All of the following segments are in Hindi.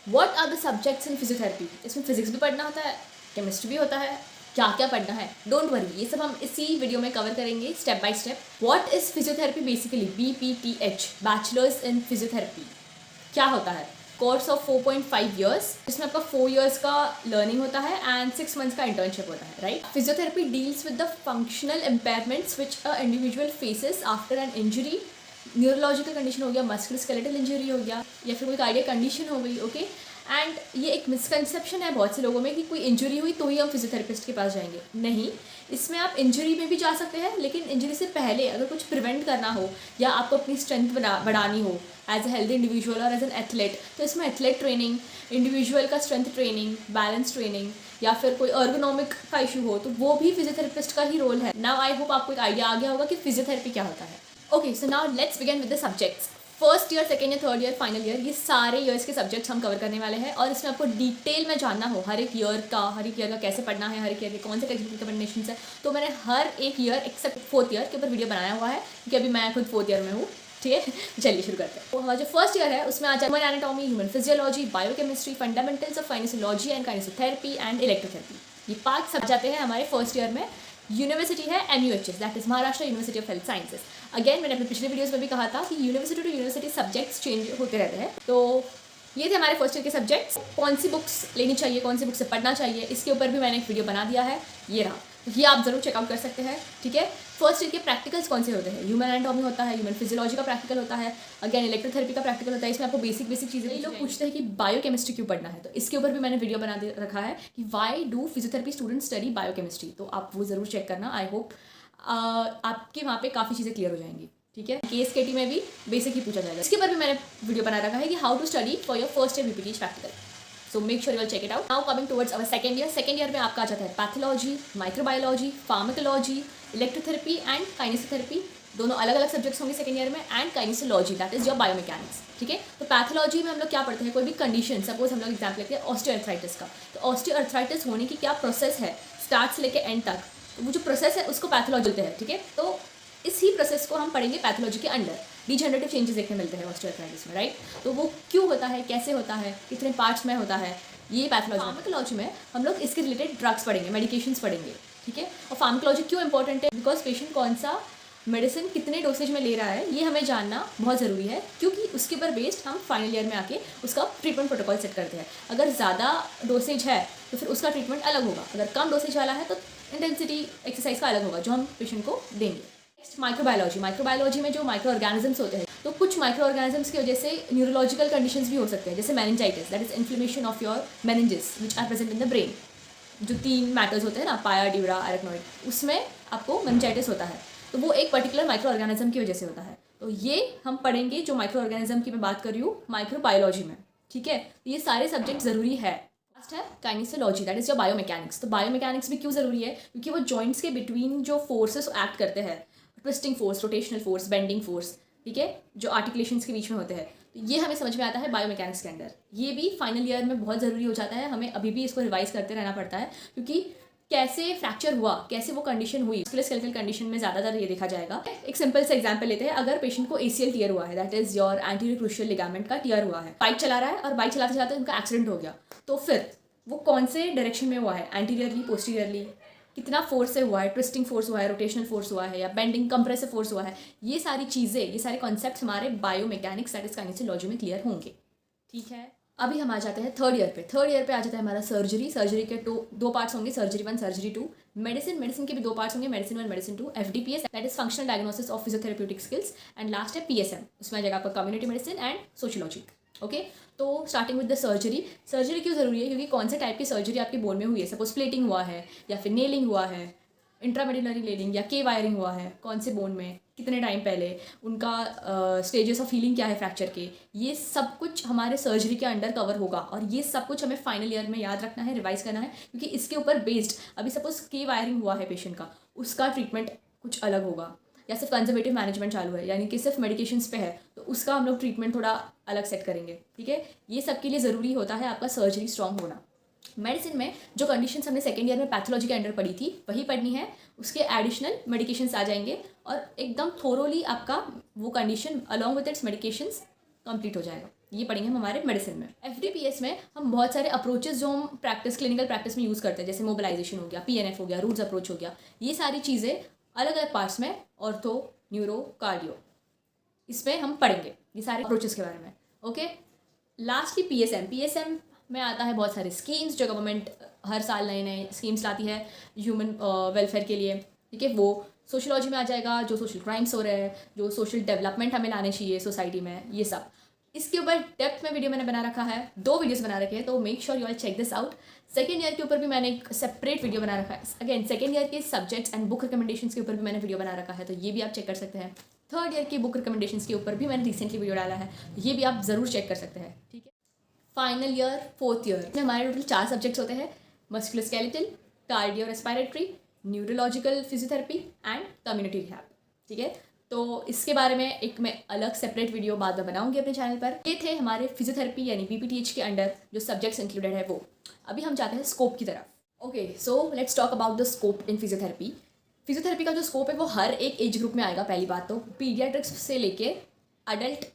What are the subjects in physiotherapy. इसमें फिजिक्स भी पढ़ना होता है, केमिस्ट्री भी होता है, क्या क्या पढ़ना है, डोंट वरी, ये सब हम इसी वीडियो में कवर करेंगे step by step. What is physiotherapy basically, BPTH, bachelors in physiotherapy. क्या होता है? कोर्स ऑफ 4.5 ईयर्स, जिसमें आपका 4 ईयर्स का लर्निंग होता है एंड 6 मंथ्स का इंटर्नशिप होता है, right. Physiotherapy deals with the functional impairments which a individual faces after an injury. Neurological condition हो गया, मस्कुलोस्केलेटल इंजरी हो गया, या फिर कोई कार्डियक कंडीशन हो गई, ओके। एंड ये एक मिसकंसेप्शन है बहुत से लोगों में कि कोई इंजरी हुई तो ही हम फिजियोथेरेपिस्ट के पास जाएंगे। नहीं, इसमें आप इंजरी में भी जा सकते हैं, लेकिन इंजरी से पहले अगर कुछ प्रिवेंट करना हो या आपको अपनी स्ट्रेंथ बढ़ानी हो एज ए हेल्दी इंडिविजुअल और एज एन एथलेट, तो इसमें एथलेट ट्रेनिंग, इंडिविजुअल का स्ट्रेंथ ट्रेनिंग, बैलेंस ट्रेनिंग, या फिर कोई अर्गोनॉमिक का इशू हो तो वो भी फिजियोथेरेपिस्ट का ही रोल है। नाउ आई होप आपको एक आइडिया आ गया होगा कि फिजियोथेरेपी क्या होता है। Okay, so now let's begin with the subjects. First year, second year, third year, final year, ये सारे ईयर्स के सब्जेक्ट्स हम कवर करने वाले हैं। और इसमें आपको डिटेल में जानना हो हर एक ईयर का कैसे पढ़ना है, हर एक ईयर के कौन से टेक्निकल रिकमेंडेशन है, तो मैंने हर एक ईयर एक्सेप्ट फोर्थ ईयर के ऊपर वीडियो बनाया हुआ है, क्योंकि अभी मैं खुद फोर्थ ईयर में हूँ, ठीक है। चलिए शुरू करते हैं। तो जो फर्स्ट ईयर है उसमें आ जाए human anatomy, human physiology, biochemistry, fundamentals of kinesiology and kinesiotherapy and electrotherapy. ये पार्ट सब जाते हैं हमारे फर्स्ट ईयर में। यूनिवर्सिटी है MUHS, that is Maharashtra university of health sciences. Again मैंने अपने पिछले वीडियोस में भी कहा था कि university to university subjects change होते रहते हैं। तो ये थे हमारे फर्स्ट ईयर के सब्जेक्ट्स। कौन सी बुक्स लेनी चाहिए, कौन सी बुक से पढ़ना चाहिए, इसके ऊपर भी मैंने एक वीडियो बना दिया है, ये रहा, ये आप जरूर चेकआउट कर सकते हैं, ठीक है। फर्स्ट ईयर के प्रैक्टिकल्स कौन से होते हैं? ह्यूमन एनाटॉमी होता है, ह्यूमन फिजियोलॉजी का प्रैक्टिकल होता है, अगेन इलेक्ट्रोथेरेपी का प्रैक्टिकल होता है। इसमें आपको बेसिक चीज़ें, लोग पूछते हैं कि बायोकेमिस्ट्री क्यों पढ़ना है, तो इसके ऊपर भी मैंने वीडियो बना रखा है कि why do physiotherapy student study biochemistry, तो आप वो ज़रूर चेक करना। आई होप आपके वहाँ पे काफ़ी चीज़ें क्लियर हो जाएंगी, ठीक है। KSKT में भी बेसिक ही पूछा जाएगा। इसके ऊपर भी मैंने वीडियो बना रखा है कि how to study for your first year BPTH practical, so make sure you will check it out. Now coming towards our second year. Second year में आपका आ जाता है pathology, microbiology, pharmacology, electrotherapy and kinesiotherapy. दोनों अलग अलग सब्जेक्ट्स होंगे सेकंड ईयर में। And kinesiology, that is your biomechanics, ठीक है। तो पैथोलॉजी में हम लोग क्या पढ़ते हैं, कोई भी कंडीशन, सपोज हम लोग एग्जाम्पल लेते हैं ऑस्टियोआर्थराइटिस का, तो ऑस्टियोआर्थराइटिस होने की क्या प्रोसेस है स्टार्ट से लेकर एंड तक, तो वो जो प्रोसेस है उसको पैथोलॉजी बोलते हैं, ठीक है। तो इसी प्रोसेस को हम पढ़ेंगे पैथोलॉजी के अंडर। डिजेनरेटिव चेंजेस देखने मिलते हैं ऑस्टियोआर्थराइटिस में, राइट। तो वो क्यों होता है, कैसे होता है, कितने पार्ट्स में होता है, ये पैथोलॉजी। फार्माकोलॉजी में हम लोग इसके रिलेटेड ड्रग्स पढ़ेंगे, मेडिकेशंस पढ़ेंगे, ठीक है। और फार्माकोलॉजी क्यों इंपॉर्टेंट है, बिकॉज पेशेंट कौन सा मेडिसिन कितने डोसेज में ले रहा है ये हमें जानना बहुत ज़रूरी है, क्योंकि उसके ऊपर बेस्ड हम फाइनल ईयर में आके उसका ट्रीटमेंट प्रोटोकॉल सेट करते हैं। अगर ज़्यादा डोसेज है तो फिर उसका ट्रीटमेंट अलग होगा, अगर कम डोसेज वाला है तो इंटेंसिटी एक्सरसाइज का अलग होगा जो हम पेशेंट को देंगे। Next microbiology. माइक्रोबायोलॉजी में जो माइक्रो ऑर्गेनिजम्स होते हैं, तो कुछ माइक्रो ऑर्गेनिजम्स की वजह से न्यूरोलॉजिकल कंडीशंस भी हो सकते हैं, जैसे meningitis, that is inflammation of your meninges which are present in the brain. जो 3 मैटर्स होते हैं ना, पाया, ड्यूरा, एरेक्नोइड, उसमें आपको मेनिंजाइटिस होता है, तो वो एक पर्टिकुलर माइक्रो ऑर्गेनिज्म की वजह से होता है। तो ये हम पढ़ेंगे जो माइक्रो ऑर्गेनिज्म की मैं बात कर रही हूँ माइक्रोबायोलॉजी में, ठीक है। ये सारे सब्जेक्ट ज़रूरी है। लास्ट है काइनेसियोलॉजी, दैट इज योर बायोमैकेनिक्स। तो बायोमैकेनिक्स भी क्यों ज़रूरी है, क्योंकि वो जॉइंट्स के बिटवीन जो फोर्सेस एक्ट करते हैं, twisting force, rotational force, bending force, ठीक है, जो आर्टिकुलेशंस के बीच में होते हैं, तो ये हमें समझ में आता है बायोमैकेनिक्स के अंदर। ये भी फाइनल ईयर में बहुत ज़रूरी हो जाता है, हमें अभी भी इसको रिवाइज करते रहना पड़ता है, क्योंकि कैसे फ्रैक्चर हुआ, कैसे वो कंडीशन हुई, मस्कुलोस्केलेटल कंडीशन में ज़्यादातर ये देखा जाएगा। एक सिंपल से एग्जांपल लेते हैं, अगर पेशेंट को ACL टियर हुआ है, that is your anterior crucial ligament का टियर हुआ है, बाइक चला रहा है और बाइक चलाते चलाते उनका एक्सीडेंट हो गया, तो फिर वो कौन से डायरेक्शन में हुआ है, एंटीरियरली, पोस्टीरियरली, कितना फोर्स से हुआ है, ट्विस्टिंग फोर्स हुआ है, रोटेशनल फोर्स हुआ है, या बेंडिंग कंप्रेसिव फोर्स हुआ है, ये सारी चीज़ें, ये सारे कॉन्सेप्ट्स हमारे बायोमैकेनिक्स दैट इज काइनेसियोलॉजी में क्लियर होंगे, ठीक है। अभी हम आ जाते हैं थर्ड ईयर पे। थर्ड ईयर पे आ जाता है हमारा सर्जरी। सर्जरी के दो पार्ट्स होंगे, सर्जरी 1, सर्जरी 2। मेडिसिन के भी 2 पार्ट्स होंगे, medicine 1, medicine 2। FDPS, that is functional diagnosis of physiotherapeutic skills. And last है PSM, उसमें आ जाएगा आपका community medicine and sociology, okay. तो starting with the surgery. Surgery क्यों ज़रूरी है, क्योंकि कौन से टाइप की सर्जरी आपके बोन में हुई है, सपोज प्लेटिंग हुआ है, या फिर नेलिंग हुआ है, इंट्रामेडुलरी नेलिंग, या के वायरिंग हुआ है, कौन से बोन में, कितने टाइम पहले, उनका स्टेजेस ऑफ हीलिंग क्या है फ्रैक्चर के, ये सब कुछ हमारे सर्जरी के अंडर कवर होगा। और ये सब कुछ हमें फाइनल ईयर में याद रखना है, रिवाइज करना है, क्योंकि इसके ऊपर बेस्ड अभी सपोज के वायरिंग हुआ है पेशेंट का, उसका ट्रीटमेंट कुछ अलग होगा, या सिर्फ कंजर्वेटिव मैनेजमेंट चालू है, यानी कि सिर्फ मेडिकेशंस पे है, तो उसका हम लोग ट्रीटमेंट थोड़ा अलग सेट करेंगे, ठीक है। ये सब के लिए ज़रूरी होता है आपका सर्जरी स्ट्रॉन्ग होना। मेडिसिन में जो कंडीशंस हमने सेकेंड ईयर में पैथोलॉजी के अंडर पढ़ी थी वही पढ़नी है, उसके एडिशनल मेडिकेशंस आ जाएंगे और एकदम थोरोली आपका वो condition along with its medications complete हो जाएगा, ये पढ़ेंगे हम हमारे मेडिसिन में। FDPS में हम बहुत सारे अप्रोचेस जो हम क्लिनिकल प्रैक्टिस में यूज़ करते हैं, जैसे मोबिलाइजेशन हो गया, PNF हो गया, रूट्स अप्रोच हो गया, ये सारी चीज़ें अलग अलग पार्ट्स में ऑर्थो, न्यूरो, कार्डियो, इसमें हम पढ़ेंगे ये सारे अप्रोचेस के बारे में। ओके, लास्टली PSM में आता है बहुत सारे स्कीम्स जो गवर्नमेंट हर साल नए नए स्कीम्स लाती है ह्यूमन वेलफेयर के लिए। ठीक है, वो सोशलॉजी में आ जाएगा, जो सोशल क्राइम्स हो रहे हैं, जो सोशल डेवलपमेंट हमें लाने चाहिए सोसाइटी में, ये सब। इसके ऊपर डेप्थ में वीडियो मैंने बना रखा है, 2 वीडियोस बना रखे हैं, तो make sure you all check this out. Second year के ऊपर भी मैंने एक सेपरेट वीडियो बना रखा है। अगेन सेकेंड ईयर के सब्जेक्ट्स एंड बुक रिकमेंडेशंस के ऊपर भी मैंने वीडियो बना रखा है, तो ये भी आप चेक कर सकते हैं। थर्ड ईयर की बुक रिकमेंडेशंस के ऊपर भी मैंने रिसेंटली वीडियो डाला है, ये भी आप ज़रूर चेक कर सकते हैं। ठीक है, फाइनल ईयर, फोर्थ ईयर में हमारे टोटल 4 सब्जेक्ट्स होते हैं, musculoskeletal, cardio respiratory, neurological physiotherapy and community rehab. ठीक है, तो इसके बारे में एक मैं अलग सेपरेट वीडियो बाद में बनाऊंगी अपने चैनल पर। ये थे हमारे फिजियोथेरेपी यानी BPTH के अंडर जो सब्जेक्ट्स इंक्लूडेड है वो। अभी हम जाते हैं स्कोप की तरफ। Okay, so let's talk about the scope in physiotherapy. Physiotherapy का जो स्कोप है वो हर एक एज ग्रुप में आएगा। पहली बात तो पीडियाट्रिक्स से लेके अडल्ट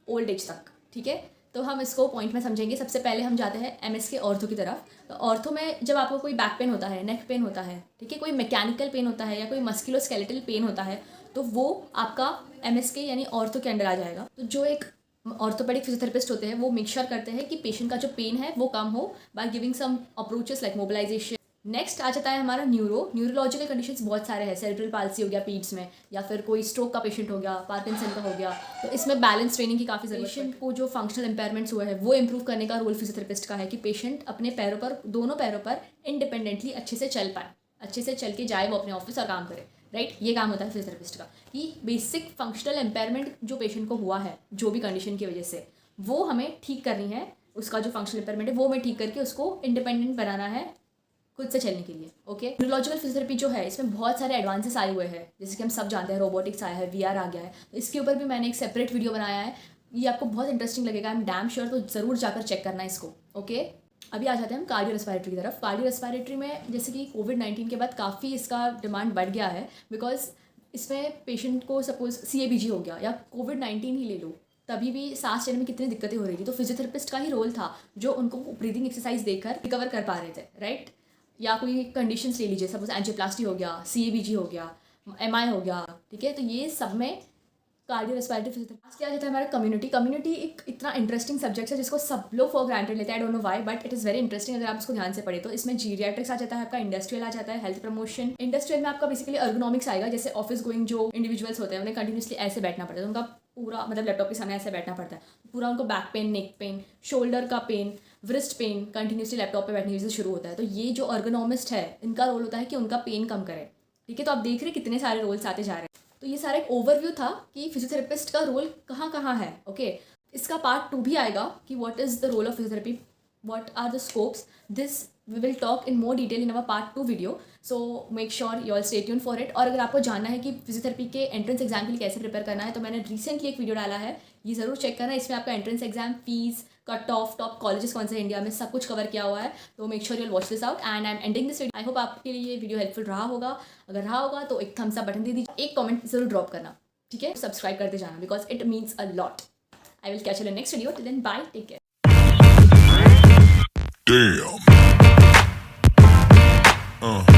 ओल्ड एज तक। ठीक है, तो हम इसको पॉइंट में समझेंगे। सबसे पहले हम जाते हैं MS के ऑर्थो की तरफ। तो ऑर्थो में जब आपको कोई बैक पेन होता है, नेक पेन होता है, ठीक है, कोई मैकेनिकल पेन होता है या कोई मस्कुलोस्केलेटल पेन होता है, तो वो आपका MS के यानी ऑर्थो के अंडर आ जाएगा। तो जो एक ऑर्थोपेडिक फिजियोथेरेपिस्ट होते हैं वो मेक श्योर करते हैं कि पेशेंट का जो पेन है वो कम हो by giving some approaches like mobilisation. Next आ जाता है हमारा न्यूरोलॉजिकल कंडीशंस बहुत सारे हैं। सेरेब्रल पाल्सी हो गया पीड्स में, या फिर कोई स्ट्रोक का पेशेंट हो गया, पार्किंसन का हो गया, तो इसमें बैलेंस ट्रेनिंग की काफ़ी ज़रूरत है। पेशेंट को जो फंक्शनल इंपेयरमेंट्स हुए हैं वो इंप्रूव करने का रोल फिजियोथेरेपिस्ट का है कि पेशेंट अपने पैरों पर, दोनों पैरों पर इंडिपेंडेंटली अच्छे से चल पाए, अच्छे से चल के जाए वो अपने ऑफिस और काम करे। राइट, ये काम होता है फिजियोथेरेपिस्ट का कि बेसिक फंक्शनल इंपेयरमेंट जो पेशेंट को हुआ है जो भी कंडीशन की वजह से, वो हमें ठीक करनी है। उसका जो फंक्शनल इंपेयरमेंट है वो हमें ठीक करके उसको इंडिपेंडेंट बनाना है खुद से चलने के लिए। ओके, न्यूरोलॉजिकल फिजियोथेरेपी जो है इसमें बहुत सारे एडवांसेस आए हुए हैं, जैसे कि हम सब जानते हैं रोबोटिक्स आया है, VR आ गया है, तो इसके ऊपर भी मैंने एक सेपरेट वीडियो बनाया है। ये आपको बहुत इंटरेस्टिंग लगेगा, आई एम डैम श्योर, तो ज़रूर जाकर चेक करना इसको। ओके, अभी आ जाते हैं हम कार्डियो रेस्पिरेटरी की तरफ। कार्डियो रेस्पिरेटरी में जैसे कि कोविड-19 के बाद काफ़ी इसका डिमांड बढ़ गया है, बिकॉज इसमें पेशेंट को सपोज CABG हो गया या कोविड-19 ही ले लो, तभी भी सांस लेने में कितनी दिक्कतें हो रही थी, तो फिजियोथेरेपिस्ट का ही रोल था जो उनको ब्रीदिंग एक्सरसाइज देकर रिकवर कर पा रहे थे। राइट, या कोई कंडीशंस ले लीजिए, सपोज एंजियोप्लास्टी हो गया, CABG हो गया, MI हो गया। ठीक है, तो ये सब में कार्डियो रेस्पिरेटरी फिजियोथेरेपी। क्या जाता है हमारा कम्युनिटी एक इतना इंटरेस्टिंग सब्जेक्ट है जिसको सब लोग फॉर ग्रांटेड लेते हैं। I don't know why, but it is very interesting अगर आप इसको ध्यान से पढ़े तो। इसमें जीरियाट्रिक्स आ जाता है आपका, इंडस्ट्रियल आ जाता है, हेल्थ प्रमोशन। इंडस्ट्रियल में आपका बेसिकली अर्गोनॉमिक्स आएगा, जैसे ऑफिस गोइंग जो इंडिविजुअल्स होते हैं उन्हें कंटिन्यूसली ऐसे बैठना पड़ता है, उनका पूरा मतलब लैपटॉप के सामने ऐसे बैठना पड़ता है, पूरा उनको back pain, neck pain, shoulder का pain, wrist pain continuously laptop पे बैठने से शुरू होता है। तो ये जो अर्गोनॉमिस्ट है इनका रोल होता है कि उनका पेन कम करें। ठीक है, तो आप देख रहे हैं कितने सारे रोल्स आते जा रहे हैं। तो ये सारा एक ओवरव्यू था कि फिजियोथेरेपिस्ट का रोल कहाँ कहाँ है। ओके, इसका पार्ट 2 भी आएगा कि what is the role of physiotherapy, what are the scopes. This we will talk in more detail in our part 2 video, so make sure you all stay tune for it. और अगर आपको जानना है कि फिजियोथेरेपी के एंट्रेंस एग्जाम के लिए कैसे प्रिपेयर करना है, तो मैंने रिसेंटली एक वीडियो डाला है, ये ज़रूर चेक करना। इसमें आपका entrance exam, fees, cut off, top colleges कौन से इंडिया में, सब कुछ कवर किया हुआ है। तो make sure you will watch this out and I am ending this video. I hope आपके लिए ये वीडियो हेल्पफुल रहा होगा। अगर रहा होगा तो एक थम्स अप बटन दे दीजिए, एक कमेंट जरूर ड्रॉप करना। ठीक है, सब्सक्राइब करते जाना because it means a lot. I will catch you in next video, till then bye, take care. Damn.